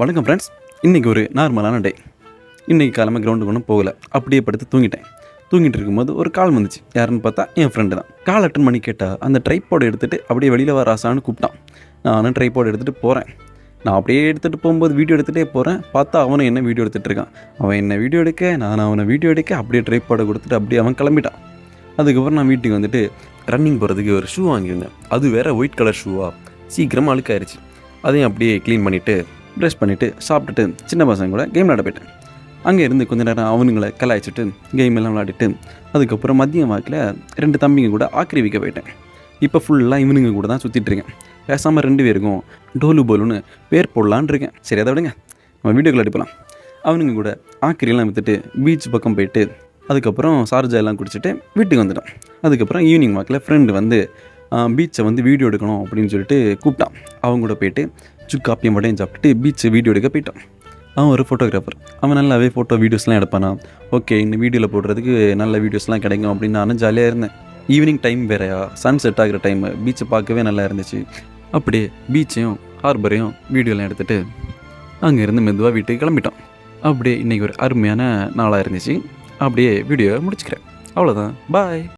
வணக்கம் ஃப்ரெண்ட்ஸ். இன்றைக்கி ஒரு நார்மலான டே. இன்றைக்கி காலமாக கிரவுண்டுக்கு ஒன்றும் போகலை. அப்படியே படுத்து தூங்கிட்டேன். தூங்கிட்டு இருக்கும்போது ஒரு கால் வந்துச்சு. யாருன்னு பார்த்தா என் ஃப்ரெண்டு தான். கால் அட்டன் பண்ணி கேட்டால் அந்த ட்ரைபாட் எடுத்துகிட்டு அப்படியே வெளியில் வர ராசான்னு கூப்பிட்டான். நானும் ட்ரைபாட் எடுத்துகிட்டு போகிறேன். நான் அப்படியே எடுத்துகிட்டு போகும்போது வீடியோ எடுத்துகிட்டே போகிறேன். பார்த்தா அவனும் என்ன வீடியோ எடுத்துகிட்டு இருக்கான். அவன் என்ன வீடியோ எடுக்க, நான் அவனை வீடியோ எடுக்க, அப்படியே ட்ரைபாடை கொடுத்துட்டு அப்படியே அவன் கிளம்பிட்டான். அதுக்கப்புறம் நான் வீட்டுக்கு வந்துட்டு ரன்னிங் போகிறதுக்கு ஒரு ஷூ வாங்கியிருந்தேன். அது வேறு ஒயிட் கலர் ஷூவாக சீக்கிரமாக அழுக்காயிருச்சு. அதையும் அப்படியே க்ளீன் பண்ணிவிட்டு ப்ரெஷ் பண்ணிவிட்டு சாப்பிட்டுட்டு சின்ன பசங்க கூட கேம் விளாட போயிட்டேன். அங்கே இருந்து கொஞ்சம் நேரம் அவனுங்களை கலாய்ச்சிட்டு கேம் எல்லாம் விளையாடிட்டு அதுக்கப்புறம் மதியம் வாக்கில் 2 தம்பிங்க கூட ஆக்கிரமிக்க போயிட்டேன். இப்போ ஃபுல்லாக இவனுங்க கூட தான் சுற்றிட்டுருக்கேன். பேசாமல் 2 பேருக்கும் டோலு போலுன்னு பேர் போடலான்னு இருக்கேன். சரி, அதை விடுங்க, நம்ம வீடியோக்குள்ள அடிப்பலாம். அவனுங்க கூட ஆக்கிரியெல்லாம் விற்றுட்டு பீச் பக்கம் போயிட்டு அதுக்கப்புறம் சார்ஜா எல்லாம் குடிச்சிட்டு வீட்டுக்கு வந்துட்டோம். அதுக்கப்புறம் ஈவினிங் வாக்கில் ஃப்ரெண்டு வந்து பீச்சை வந்து வீடியோ எடுக்கணும் அப்படின்னு சொல்லிட்டு கூப்பிட்டான். அவங்க கூட போயிட்டு காப்பியும் வடையும் சாப்பிட்டுட்டு பீச்சு வீடியோ எடுக்க போயிட்டான். அவன் ஒரு ஃபோட்டோகிராஃபர். அவன் நல்லாவே ஃபோட்டோ வீடியோஸ்லாம் எடுப்பானா. ஓகே, இந்த வீடியோவில் போடுறதுக்கு நல்ல வீடியோஸ்லாம் கிடைக்கும் அப்படின்னு நானும் ஜாலியாக இருந்தேன். ஈவினிங் டைம் வேறையா, சன் செட் ஆகிற டைம், பீச்சை பார்க்கவே நல்லா இருந்துச்சு. அப்படியே பீச்சையும் ஹார்பரையும் வீடியோலாம் எடுத்துகிட்டு அங்கேருந்து மெதுவாக வீட்டுக்கு கிளம்பிட்டோம். அப்படியே இன்றைக்கி ஒரு அருமையான நாளாக இருந்துச்சு. அப்படியே வீடியோவை முடிச்சுக்கிறேன். அவ்வளோதான். பாய்.